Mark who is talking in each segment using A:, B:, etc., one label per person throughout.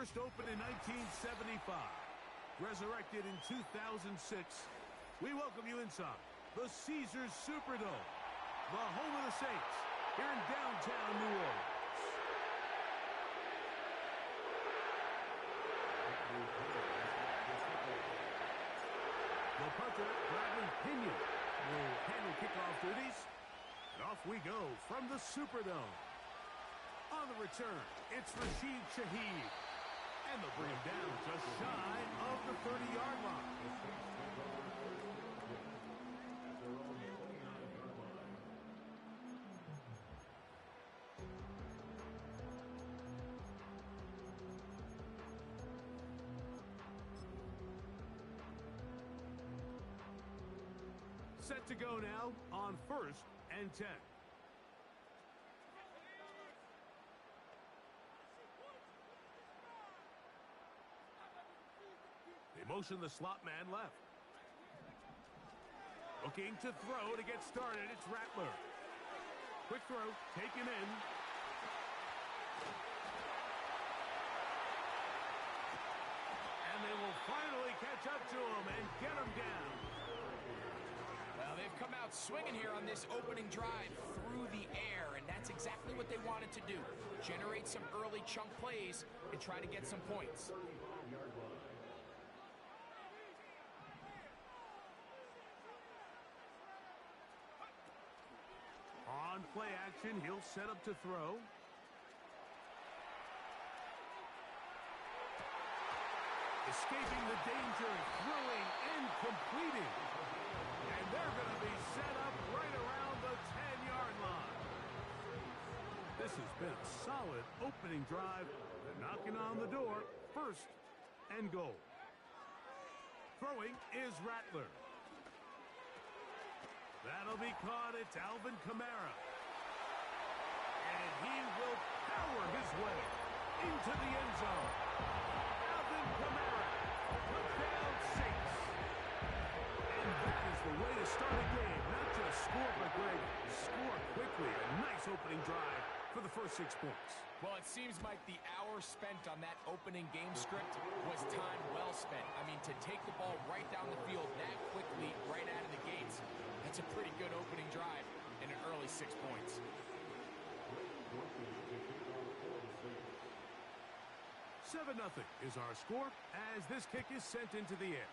A: First opened in 1975, resurrected in 2006, we welcome you inside the Caesars Superdome, the home of the Saints, here in downtown New Orleans. The punter, Bradley Pinion, will handle kickoff duties. And off we go from the Superdome. On the return, it's Rashid Shaheed. And they'll bring him down just shy of the 30-yard line. Set to go now on 1st and 10. They motion the slot man left. Looking to throw to get started. It's Rattler. Quick throw, taken in. And they will finally catch up to him and get him down.
B: Well, they've come out swinging here on this opening drive through the air, and that's exactly what they wanted to do. Generate some early chunk plays and try to get some points.
A: On play action, he'll set up to throw. Escaping the danger, throwing and completing. And they're going to be set up right around the 10-yard line. This has been a solid opening drive. They're knocking on the door. 1st and goal. Throwing is Rattler. That'll be caught. It's Alvin Kamara. And he will power his way into the end zone. Alvin Kamara, touchdown Saints. And that is the way to start a game. Not just score, but Greg, score quickly. A nice opening drive for the first 6 points.
B: Well, it seems like the hour spent on that opening game script was time well spent. I mean, to take the ball right down the field that quickly, right out of the gates, that's a pretty good opening drive and an early 6 points.
A: Seven 0 is our score as this kick is sent into the air.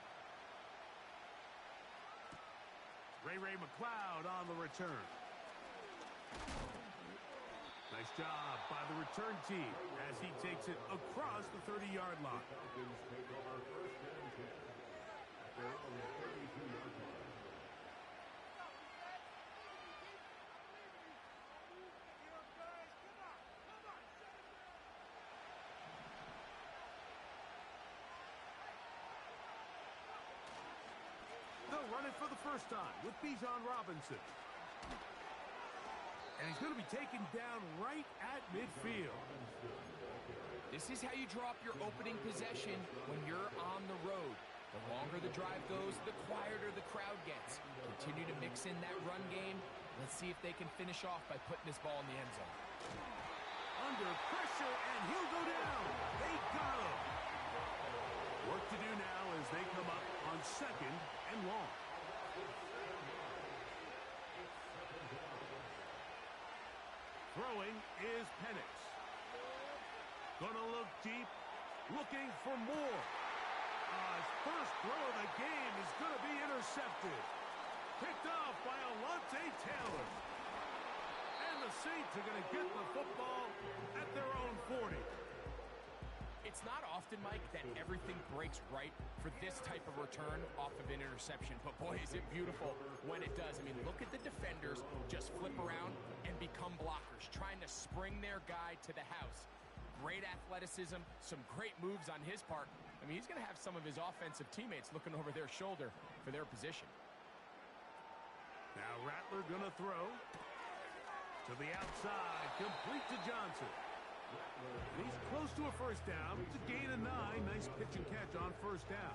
A: Ray McCloud on the return. Nice job by the return team as he takes it across the 30-yard line. They'll run it for the first time with Bijan Robinson. And he's going to be taken down right at midfield.
B: This is how you draw up your opening possession when you're on the road. The longer the drive goes, the quieter the crowd gets. Continue to mix in that run game. Let's see if they can finish off by putting this ball in the end zone.
A: Under pressure, and he'll go down. They got him. Work to do now as they come up on 2nd and long. Throwing is Penix. Gonna look deep, looking for more. His first throw of the game is gonna be intercepted. Picked off by Alontae Taylor. And the Saints are gonna get the football at their own 40.
B: It's not often, Mike, that everything breaks right for this type of return off of an interception. But, boy, is it beautiful when it does. I mean, look at the defenders just flip around and become blockers, trying to spring their guy to the house. Great athleticism, some great moves on his part. I mean, he's going to have some of his offensive teammates looking over their shoulder for their position.
A: Now Rattler going to throw to the outside, complete to Johnson. And he's close to a first down. It's a gain of 9. Nice pitch and catch on first down.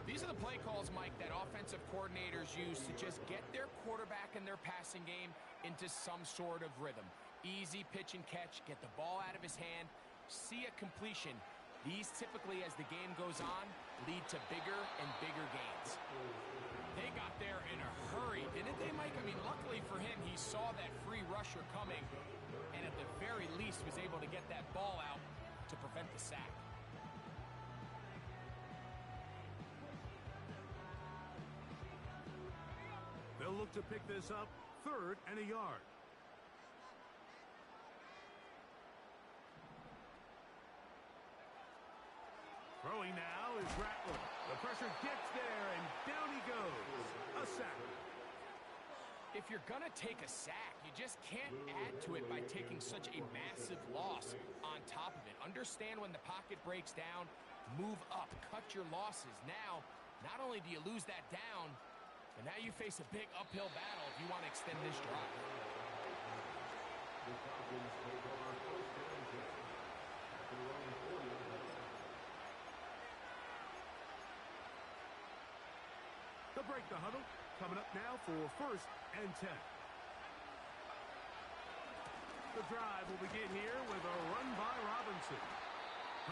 B: These are the play calls, Mike, that offensive coordinators use to just get their quarterback and their passing game into some sort of rhythm. Easy pitch and catch, get the ball out of his hand, see a completion. These typically, as the game goes on, lead to bigger and bigger gains. They got there in a hurry, didn't they, Mike? I mean, luckily for him, he saw that free rusher coming, and at the very least was able to get that ball out to prevent the sack.
A: They'll look to pick this up, 3rd and a yard. Throwing now is Rattler. The pressure gets there, and down he goes. A sack.
B: If you're going to take a sack, you just can't add to it by taking such a massive loss on top of it. Understand when the pocket breaks down, move up, cut your losses. Now, not only do you lose that down, but now you face a big uphill battle if you want to extend this drive.
A: They'll break the huddle. Coming up now for 1st and 10. The drive will begin here with a run by Robinson.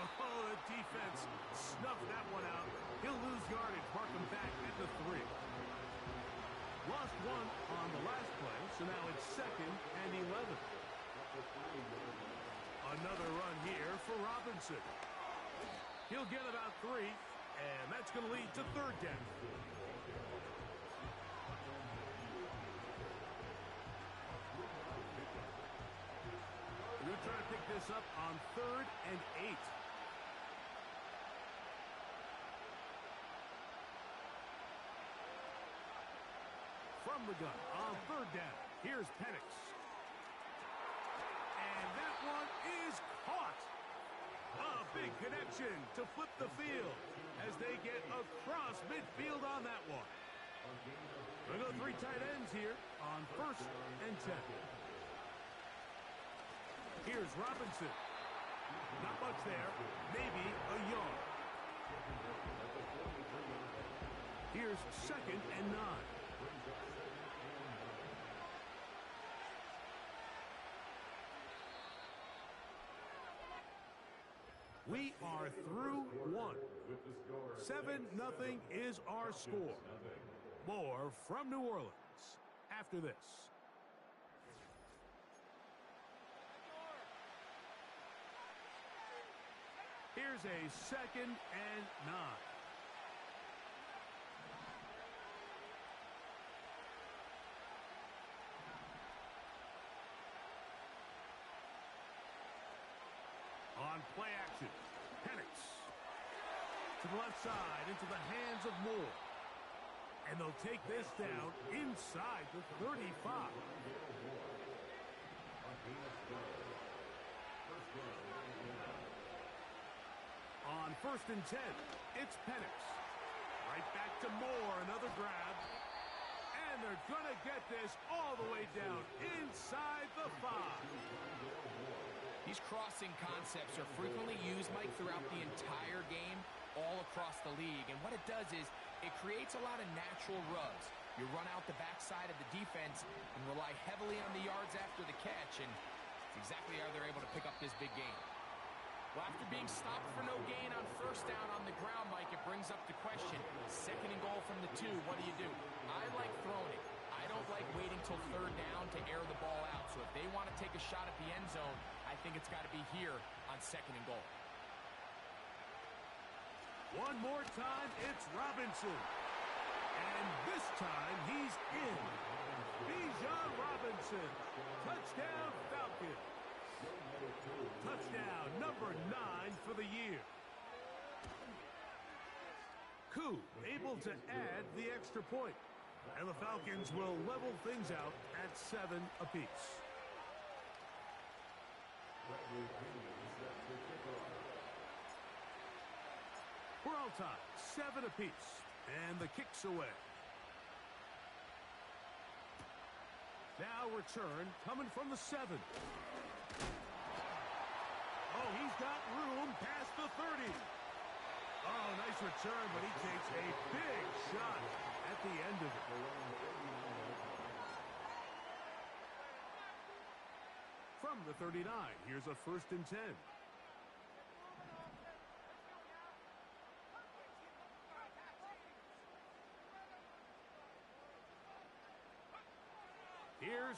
A: Oh, the defense snuffed that one out. He'll lose yardage, mark him back at the 3. Lost 1 on the last play, so now it's 2nd and 11. Another run here for Robinson. He'll get about 3, and that's going to lead to 3rd down. We're trying to pick this up on 3rd and 8. From the gun on 3rd down. Here's Penix. And that one is caught. A big connection to flip the field as they get across midfield on that one. We'll go 3 tight ends here on 1st and 10. Here's Robinson. Not much there. Maybe a yard. Here's 2nd and 9. We are through 1. 7-0 is our score. More from New Orleans after this. Here's a 2nd and 9. On play action, Penix to the left side into the hands of Moore. And they'll take this down inside the 35. On 1st and 10, it's Penix. Right back to Moore, another grab. And they're going to get this all the way down inside the 5.
B: These crossing concepts are frequently used, Mike, throughout the entire game, all across the league. And what it does is it creates a lot of natural rubs. You run out the backside of the defense and rely heavily on the yards after the catch, and it's exactly how they're able to pick up this big game. Well, after being stopped for no gain on 1st down on the ground, Mike, it brings up the question, 2nd and goal from the 2, what do? I like throwing it. I don't like waiting till 3rd down to air the ball out. So if they want to take a shot at the end zone, I think it's got to be here on 2nd and goal.
A: One more time, it's Robinson. And this time, he's in. Bijan Robinson. Touchdown, Falcons. Touchdown, number 9 for the year. Koo able to add the extra point. And the Falcons will level things out at 7 apiece. We're all tied, 7 apiece. And the kick's away. Now return coming from the 7. Oh, he's got room past the 30. Oh, nice return, but he takes a big shot at the end of it. From the 39, here's a 1st and 10.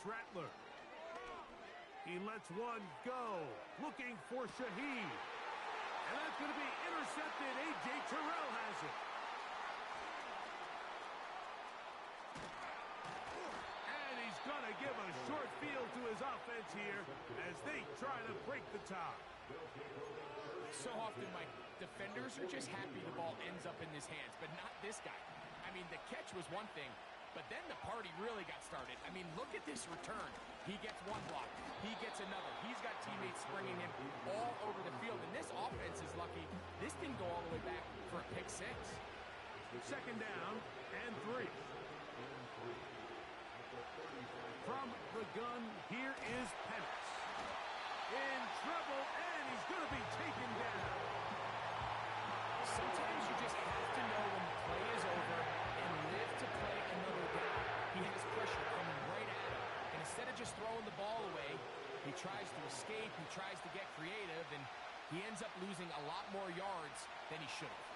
A: Rattler. He lets one go, looking for Shaheed. And that's going to be intercepted. A.J. Terrell has it. And he's going to give a short field to his offense here as they try to break the tie.
B: So often, Mike, defenders are just happy the ball ends up in his hands, but not this guy. I mean, the catch was one thing, but then the party really got started. I mean, look at this return. He gets one block. He gets another. He's got teammates springing him all over the field. And this offense is lucky. This didn't go all the way back for a pick six.
A: Second down and 3. From the gun, here is Penix. In trouble, and he's going to be taken down.
B: Sometimes you just have to know when the play is over and live to play another down. He has pressure coming right at him. And instead of just throwing the ball away, he tries to escape, he tries to get creative, and he ends up losing a lot more yards than he should have.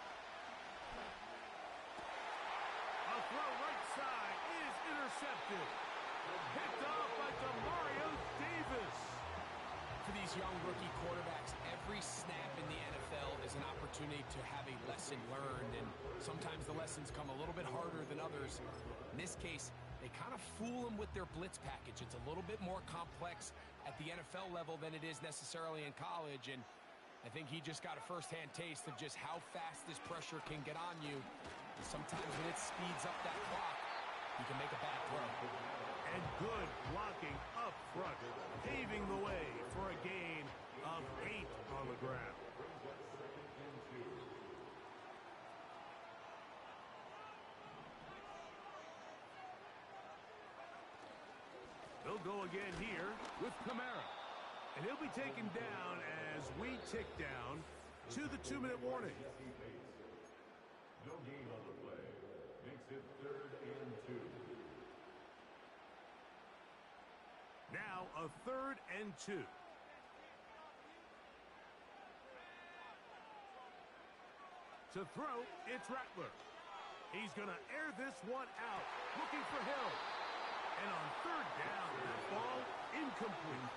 A: A throw right side is intercepted. Picked off by Demario Davis.
B: For these young rookie quarterbacks, every snap in the NFL is an opportunity to have a lesson learned, and sometimes the lessons come a little bit harder than others. In this case, they kind of fool them with their blitz package. It's a little bit more complex at the NFL level than it is necessarily in college, and I think he just got a first-hand taste of just how fast this pressure can get on you. And sometimes when it speeds up that clock, you can make a bad throw.
A: And good blocking up front, paving the way for a gain of 8 on the ground. They'll go again here with Kamara. And he'll be taken down as we tick down to the 2-minute warning.
C: No gain on the play. Makes it 3rd and 2.
A: Now a 3rd and 2. To throw, it's Rattler. He's going to air this one out, looking for Hill. And on 3rd down, the ball incomplete.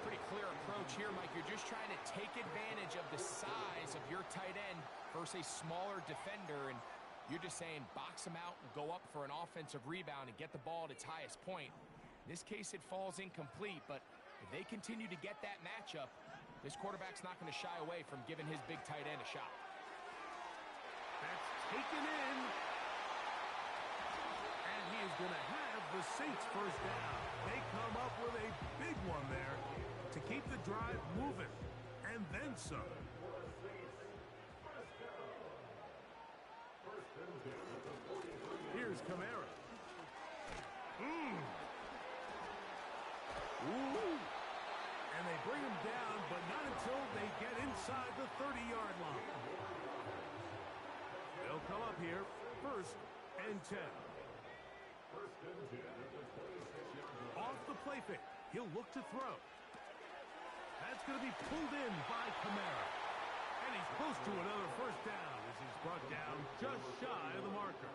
B: Pretty clear approach here, Mike. You're just trying to take advantage of the size of your tight end versus a smaller defender, and you're just saying box him out and go up for an offensive rebound and get the ball at its highest point. In this case, it falls incomplete, but if they continue to get that matchup, this quarterback's not going to shy away from giving his big tight end a shot.
A: That's taken in. And he is going to have the Saints first down. They come up with a big one there to keep the drive moving. And then some. Here's Kamara. Ooh. And they bring him down, but not until they get inside the 30-yard line. They'll come up here, 1st and 10. Off the play fake. He'll look to throw. That's going to be pulled in by Kamara. And he's close to another first down as he's brought down just shy of the marker.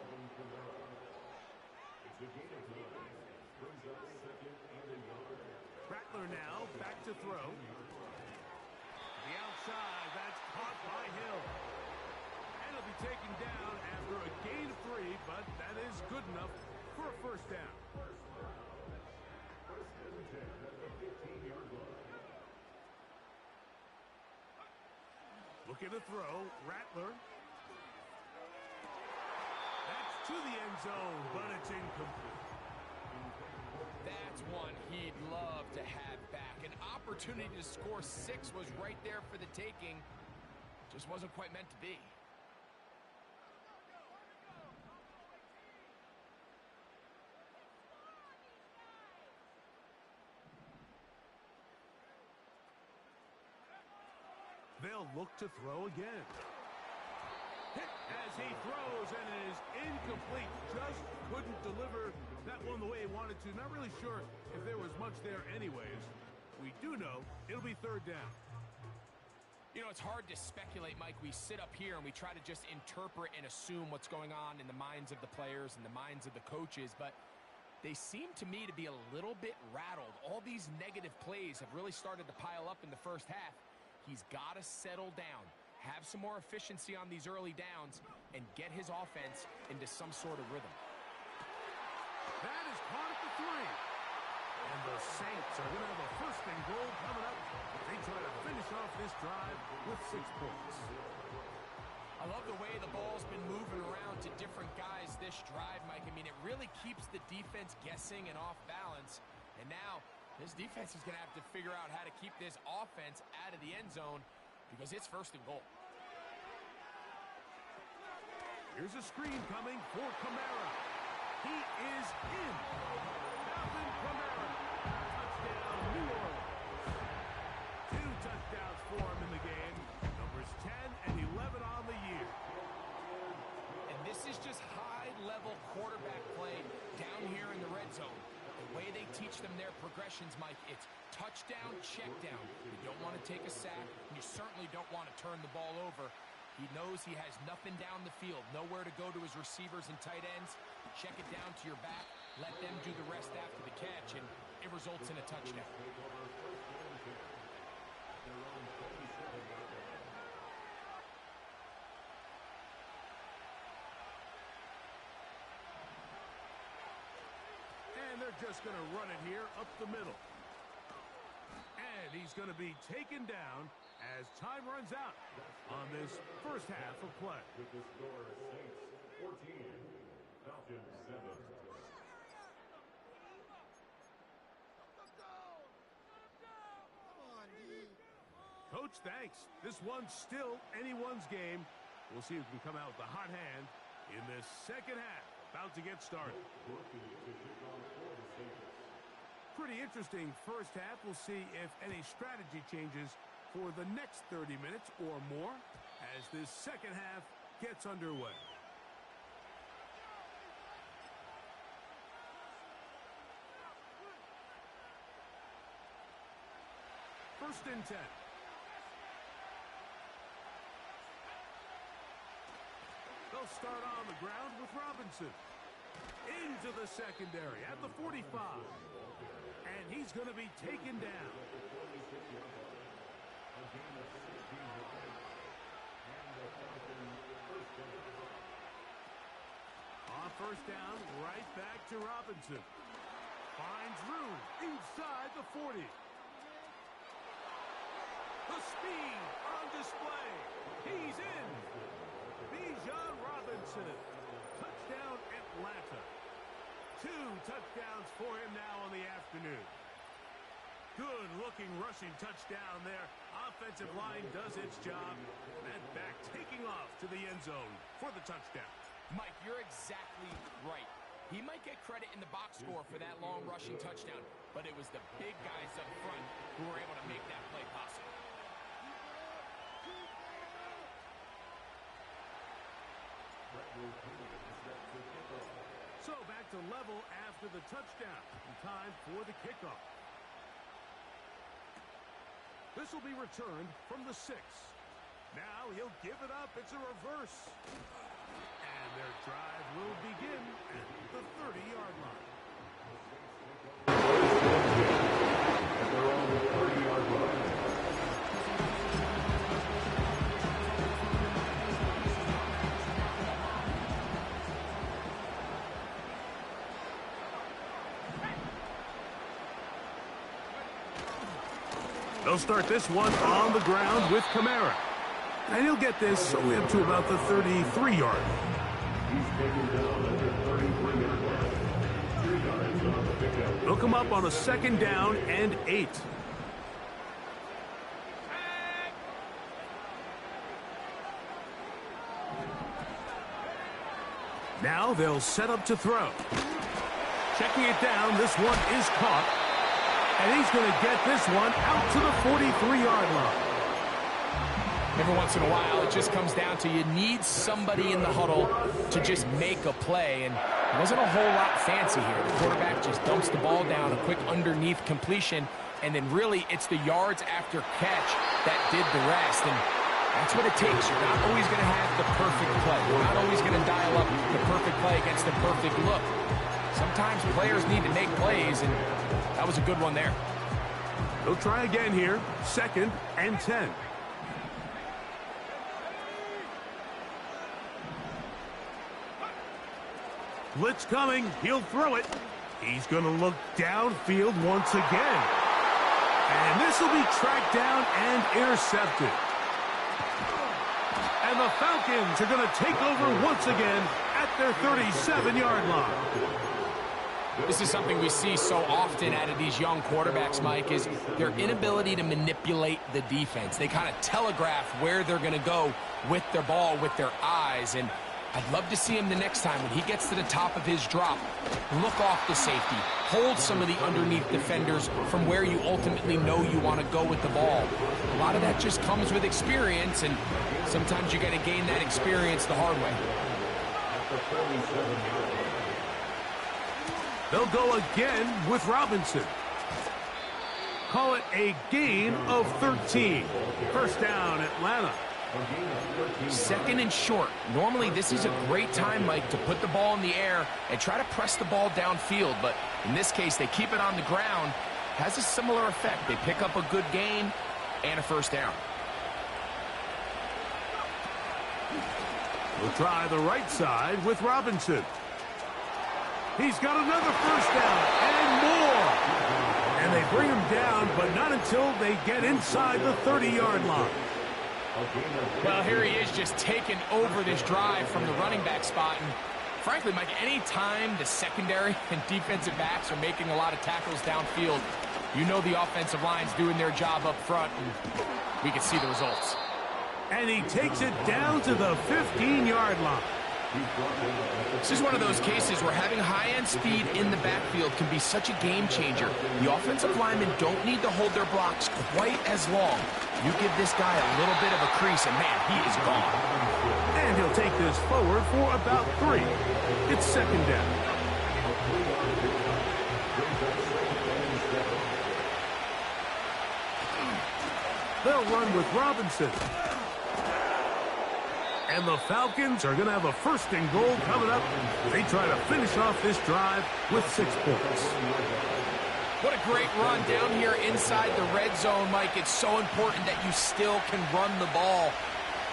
A: Rattler now back to throw. The outside, that's caught by Hill. And he'll be taken down after a gain of 3, but that is good enough for a first down. Looking to throw, Rattler. That's to the end zone, but it's incomplete.
B: That's one he'd love to have back. An opportunity to score 6 was right there for the taking. Just wasn't quite meant to be.
A: They'll look to throw again. Hit as he throws, and it is incomplete. Just couldn't deliver that one the way he wanted to. Not really sure if there was much there anyways. We do know it'll be 3rd down.
B: You know, it's hard to speculate, Mike. We sit up here and we try to just interpret and assume what's going on in the minds of the players and the minds of the coaches, but they seem to me to be a little bit rattled. All these negative plays have really started to pile up in the first half. He's got to settle down, have some more efficiency on these early downs, and get his offense into some sort of rhythm.
A: That is caught at the 3. And the Saints are going to have a first and goal coming up. They try to finish off this drive with 6 points.
B: I love the way the ball's been moving around to different guys this drive, Mike. I mean, it really keeps the defense guessing and off balance. And now, this defense is going to have to figure out how to keep this offense out of the end zone because it's first and goal.
A: Here's a screen coming for Kamara. He is in. Alvin Kamara. Touchdown, New Orleans. 2 touchdowns for him in the game. Numbers 10 and 11 on the year.
B: And this is just high-level quarterback play down here in the red zone. The way they teach them their progressions, Mike, it's touchdown, check down. You don't want to take a sack, and you certainly don't want to turn the ball over. He knows he has nothing down the field, nowhere to go to his receivers and tight ends. Check it down to your back, let them do the rest after the catch, and it results in a touchdown.
A: And they're just going to run it here up the middle. And he's going to be taken down as time runs out on this first half of play.
C: With the score, Saints 14, Falcons 7.
A: Coach, thanks. This one's still anyone's game. We'll see who can come out with the hot hand in this second half. About to get started. Pretty interesting first half. We'll see if any strategy changes for the next 30 minutes or more as this second half gets underway. First and 10. They'll start on the ground with Robinson. Into the secondary at the 45. And he's going to be taken down. On first down, right back to Robinson. Finds room inside the 40. The speed on display. He's in. Bijan Robinson. Touchdown, Atlanta. 2 touchdowns for him now on the afternoon. Good-looking rushing touchdown there. Offensive line does its job. And back taking off to the end zone for the touchdown.
B: Mike, you're exactly right. He might get credit in the box score for that long rushing touchdown, but it was the big guys up front who were able to make that play possible.
A: So back to level after the touchdown. Time for the kickoff. This will be returned from the 6. Now he'll give it up. It's a reverse. And their drive will begin at the 30-yard line.
C: They're on the 30-yard line.
A: They'll start this one on the ground with Kamara. And he'll get this only up to about the 33-yard line.
C: He's taken down at the 33-yard line. 3 yards on the pickup.
A: They'll come up on a second down and 8. Now they'll set up to throw. Checking it down, this one is caught. And he's going to get this one out to the 43-yard line.
B: Every once in a while, it just comes down to you need somebody in the huddle to just make a play. And it wasn't a whole lot fancy here. The quarterback just dumps the ball down, a quick underneath completion, and then really it's the yards after catch that did the rest. And that's what it takes. You're not always going to have the perfect play. You're not always going to dial up the perfect play against the perfect look. Sometimes players need to make plays, and that was a good one there.
A: They'll try again here. 2nd and 10. Blitz coming. He'll throw it. He's going to look downfield once again. And this will be tracked down and intercepted. And the Falcons are going to take over once again at their 37-yard line.
B: This is something we see so often out of these young quarterbacks, Mike, is their inability to manipulate the defense. They kind of telegraph where they're going to go with their ball, with their eyes. And I'd love to see him the next time when he gets to the top of his drop, look off the safety, hold some of the underneath defenders from where you ultimately know you want to go with the ball. A lot of that just comes with experience, and sometimes you got to gain that experience the hard way.
A: They'll go again with Robinson. Call it a gain of 13. First down, Atlanta.
B: 2nd and short. Normally, this is a great time, Mike, to put the ball in the air and try to press the ball downfield. But in this case, they keep it on the ground. Has a similar effect. They pick up a good gain and a first down.
A: We'll try the right side with Robinson. He's got another first down and more. And they bring him down, but not until they get inside the 30-yard line.
B: Well, here he is just taking over this drive from the running back spot. And frankly, Mike, any time the secondary and defensive backs are making a lot of tackles downfield, you know the offensive line's doing their job up front, and we can see the results.
A: And he takes it down to the 15-yard line.
B: This is one of those cases where having high-end speed in the backfield can be such a game changer. The offensive linemen don't need to hold their blocks quite as long. You give this guy a little bit of a crease, and man, he is gone.
A: And he'll take this forward for about 3. It's 2nd down. They'll run with Robinson. And the Falcons are going to have a 1st and goal coming up. They try to finish off this drive with 6 points.
B: What a great run down here inside the red zone, Mike. It's so important that you still can run the ball.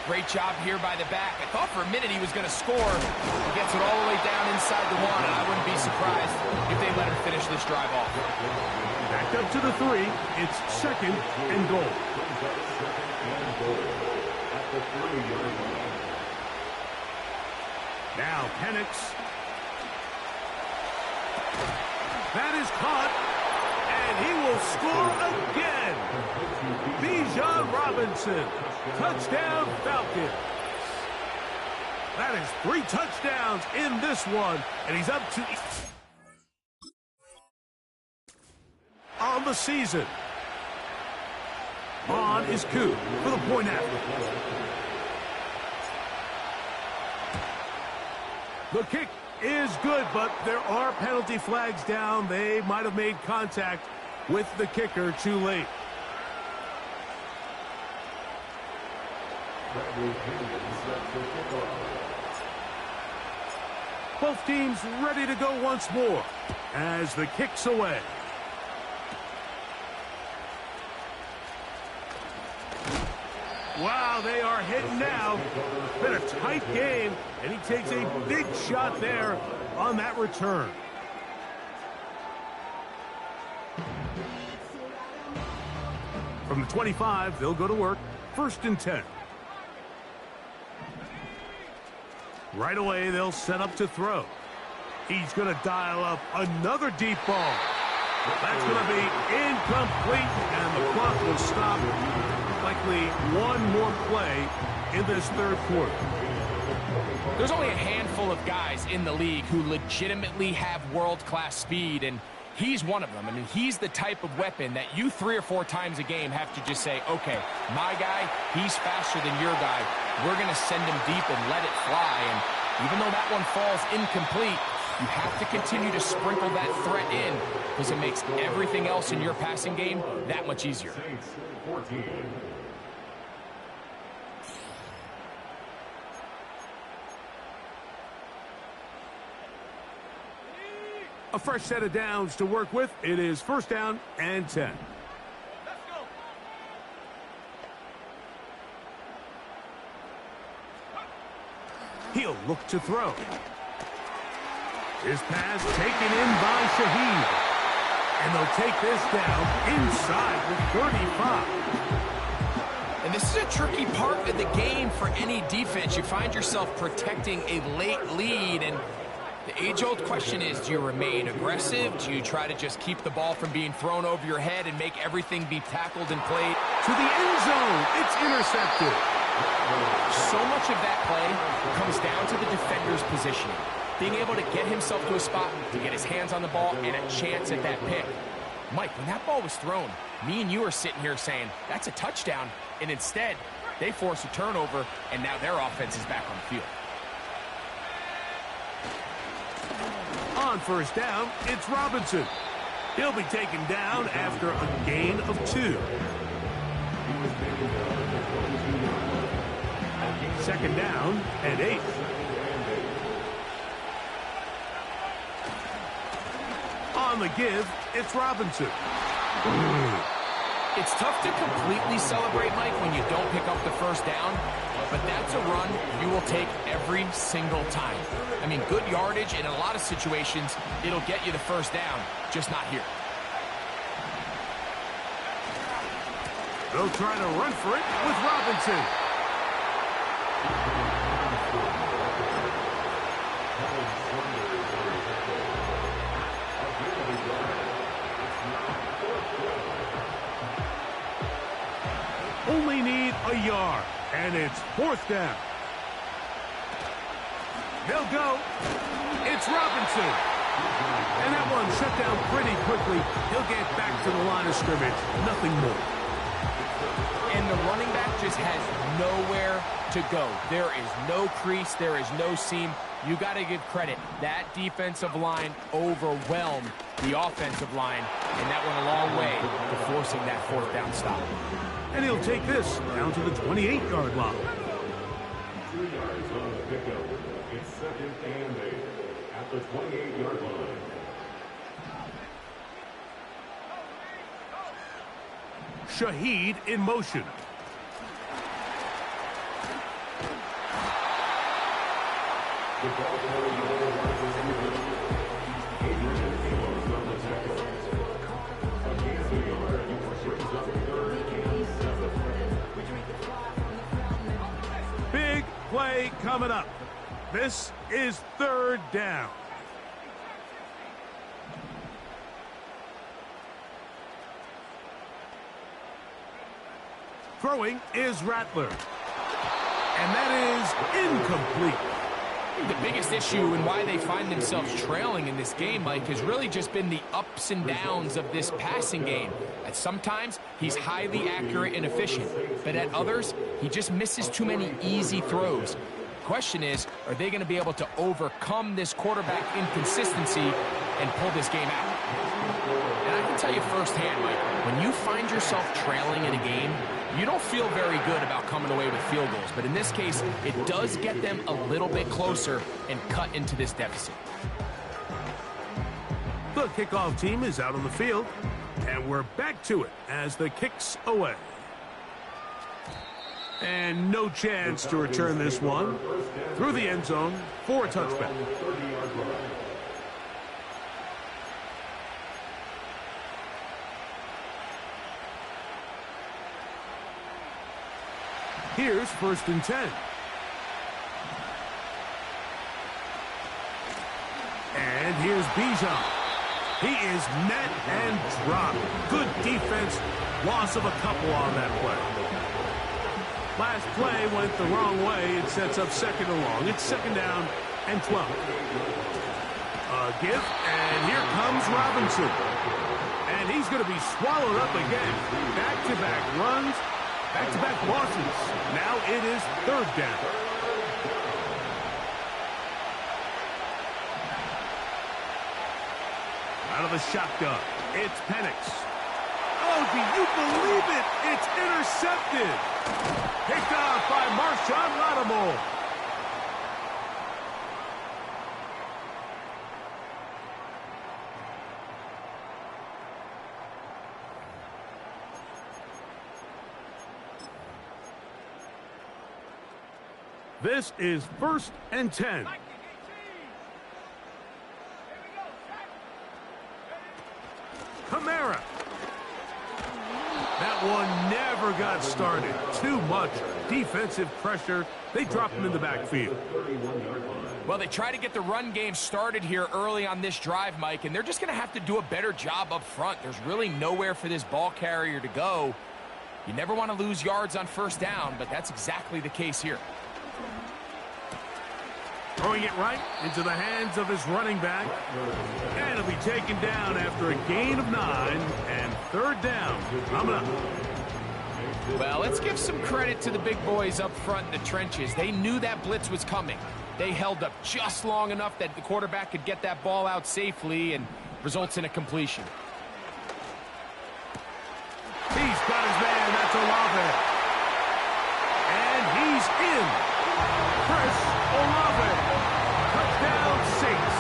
B: Great job here by the back. I thought for a minute he was going to score. He gets it all the way down inside the 1, and I wouldn't be surprised if they let him finish this drive off.
A: Back up to the 3. It's 2nd and goal. Now Penix. That is caught, and he will score again. Bijan Robinson, touchdown Falcons. That is 3 touchdowns in this one, and he's up to on the season. On is Koo for the point after. The kick is good, but there are penalty flags down. They might have made contact with the kicker too late. Both teams ready to go once more as the kick's away. Wow, they are hitting now. Been a tight game, and he takes a big shot there on that return. From the 25, they'll go to work. 1st and 10. Right away, they'll set up to throw. He's going to dial up another deep ball. That's going to be incomplete, and the clock will stop. Likely one more play in this 3rd quarter.
B: There's only a handful of guys in the league who legitimately have world-class speed, and he's one of them. I mean, he's the type of weapon that you 3 or 4 times a game have to just say, okay, my guy, he's faster than your guy. We're going to send him deep and let it fly. And even though that one falls incomplete, you have to continue to sprinkle that threat in because it makes everything else in your passing game that much easier.
A: A fresh set of downs to work with. It is first down and 10. He'll look to throw. His pass taken in by Shaheed. And they'll take this down inside the 35.
B: And this is a tricky part of the game for any defense. You find yourself protecting a late lead, and the age-old question is, do you remain aggressive? Do you try to just keep the ball from being thrown over your head and make everything be tackled and played?
A: To the end zone. It's intercepted.
B: So much of that play comes down to the defender's positioning. Being able to get himself to a spot, to get his hands on the ball, and a chance at that pick. Mike, when that ball was thrown, me and you are sitting here saying, that's a touchdown, and instead, they force a turnover, and now their offense is back on the field.
A: On first down, it's Robinson. He'll be taken down after a gain of 2. Second down and 8. On the give, it's Robinson.
B: It's tough to completely celebrate, Mike, when you don't pick up the first down, but that's a run you will take every single time. I mean, good yardage, and in a lot of situations, it'll get you the first down, just not here.
A: They'll try to run for it with Robinson. Only need a yard, and it's fourth down. They'll go. It's Robinson. And that one shut down pretty quickly. He'll get back to the line of scrimmage. Nothing more.
B: And the running back just has nowhere to go. There is no crease. There is no seam. You got to give credit. That defensive line overwhelmed the offensive line, and that went a long way to forcing that fourth down stop.
A: And he'll take this down to the 28-yard line.
C: 2 yards on the pickup. It's second and 8 at the 28-yard line.
A: Shaheed in motion.
C: The ball carrier wide receiver, Adrian Amos on the tackle. A gain of a yard, brings up third and 7.
A: Big play coming up. This is third down. Throwing is Rattler. And that is incomplete.
B: The biggest issue and why they find themselves trailing in this game, Mike, has really just been the ups and downs of this passing game. At sometimes, he's highly accurate and efficient, but at others, he just misses too many easy throws. The question is, are they going to be able to overcome this quarterback inconsistency and pull this game out? And I can tell you firsthand, Mike, when you find yourself trailing in a game, you don't feel very good about coming away with field goals, but in this case, it does get them a little bit closer and cut into this deficit.
A: The kickoff team is out on the field, and we're back to it as the kick's away. And no chance to return this one through the end zone for a touchback. Here's first and 10. And here's Bijan. He is met and dropped. Good defense. Loss of a couple on that play. Last play went the wrong way. It sets up second and long. It's second down and 12. A give, and here comes Robinson. And he's going to be swallowed up again. Back-to-back runs. Back-to-back losses. Now it is third down. Out of the shotgun, it's Penix. Oh, do you believe it? It's intercepted. Picked off by Marshawn Lattimore. This is 1st and 10. Kamara. That one never got started. Too much defensive pressure. They dropped him in the backfield.
B: Well, they try to get the run game started here early on this drive, Mike, and they're just going to have to do a better job up front. There's really nowhere for this ball carrier to go. You never want to lose yards on 1st down, but that's exactly the case here.
A: Throwing it right into the hands of his running back. And it'll be taken down after a gain of 9 and 3rd down. Coming up.
B: Well, let's give some credit to the big boys up front in the trenches. They knew that blitz was coming. They held up just long enough that the quarterback could get that ball out safely and results in a completion.
A: He's got his man. That's Olave. And he's in. Chris Olave. Touchdown Saints.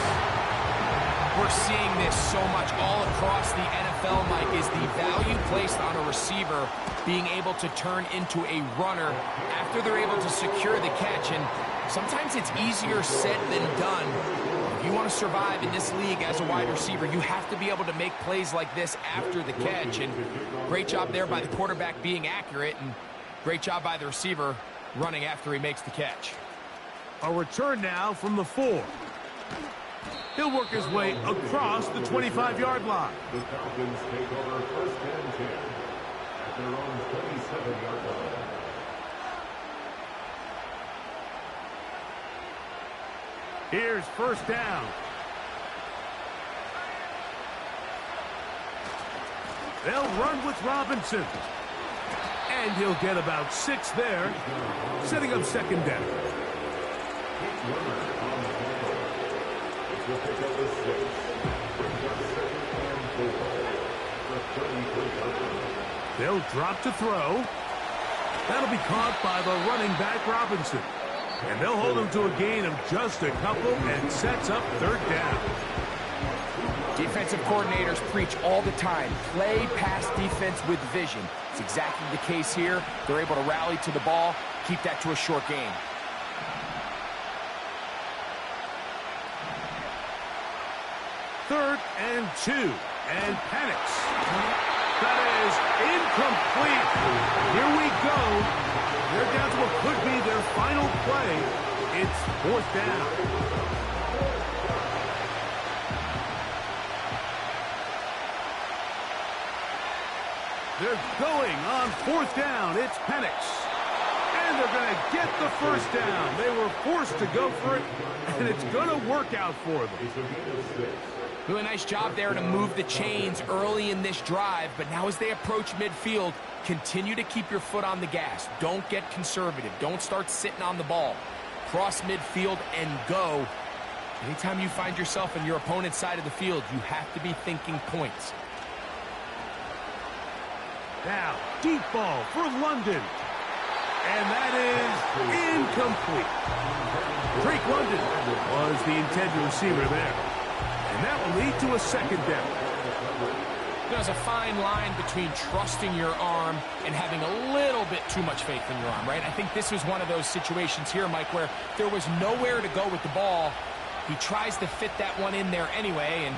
B: We're seeing this so much all across the NFL, Mike, is the value placed on a receiver being able to turn into a runner after they're able to secure the catch. And sometimes it's easier said than done. If you want to survive in this league as a wide receiver, you have to be able to make plays like this after the catch. And great job there by the quarterback being accurate, and great job by the receiver running after he makes the catch.
A: A return now from the 4. He'll work his way across the 25-yard line.
C: The Falcons take over 1st and 10 at their own 27-yard line.
A: Here's 1st down. They'll run with Robinson. And he'll get about 6 there, setting up 2nd down. They'll drop to throw. That'll be caught by the running back, Robinson. And they'll hold him to a gain of just a couple and sets up 3rd down.
B: Defensive coordinators preach all the time, play pass defense with vision. It's exactly the case here. They're able to rally to the ball, keep that to a short gain.
A: Third and 2, and Penix. That is incomplete. Here we go. They're down to what could be their final play. It's 4th down. They're going on 4th down. It's Penix. And they're going to get the 1st down. They were forced to go for it, and it's going to work out for them.
B: Really nice job there to move the chains early in this drive, but now as they approach midfield, continue to keep your foot on the gas. Don't get conservative. Don't start sitting on the ball. Cross midfield and go. Anytime you find yourself on your opponent's side of the field, you have to be thinking points.
A: Now, deep ball for London. And that is incomplete. Drake London was the intended receiver there. And that will lead to a 2nd down.
B: There's a fine line between trusting your arm and having a little bit too much faith in your arm, right? I think this was one of those situations here, Mike, where there was nowhere to go with the ball. He tries to fit that one in there anyway, and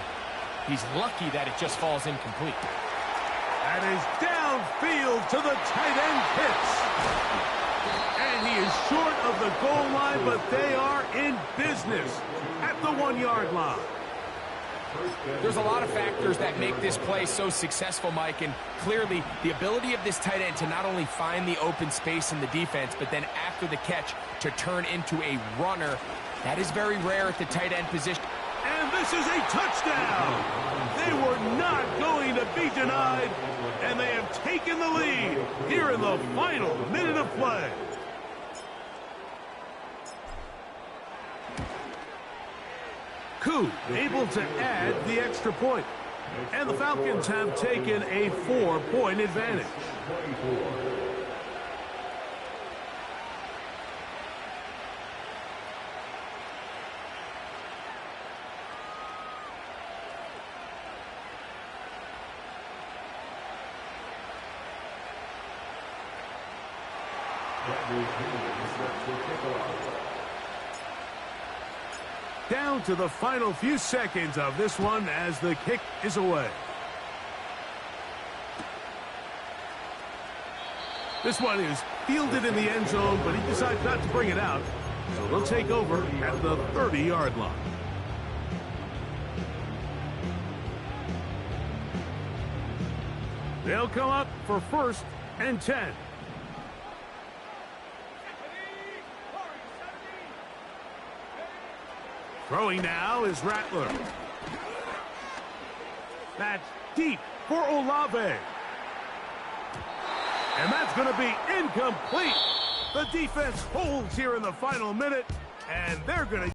B: he's lucky that it just falls incomplete.
A: That is downfield to the tight end Pitts. And he is short of the goal line, but they are in business at the 1-yard line.
B: There's a lot of factors that make this play so successful, Mike, and clearly the ability of this tight end to not only find the open space in the defense, but then after the catch to turn into a runner, that is very rare at the tight end position.
A: And this is a touchdown. They were not going to be denied, and they have taken the lead here in the final minute of play. Koo able to add the extra point. And the Falcons have taken a 4-point advantage.
C: That move is set for kickoff.
A: Down to the final few seconds of this one as the kick is away. This one is fielded in the end zone, but he decides not to bring it out. So they'll take over at the 30-yard line. They'll come up for 1st and 10. Throwing now is Rattler. That's deep for Olave. And that's going to be incomplete. The defense holds here in the final minute, and they're going to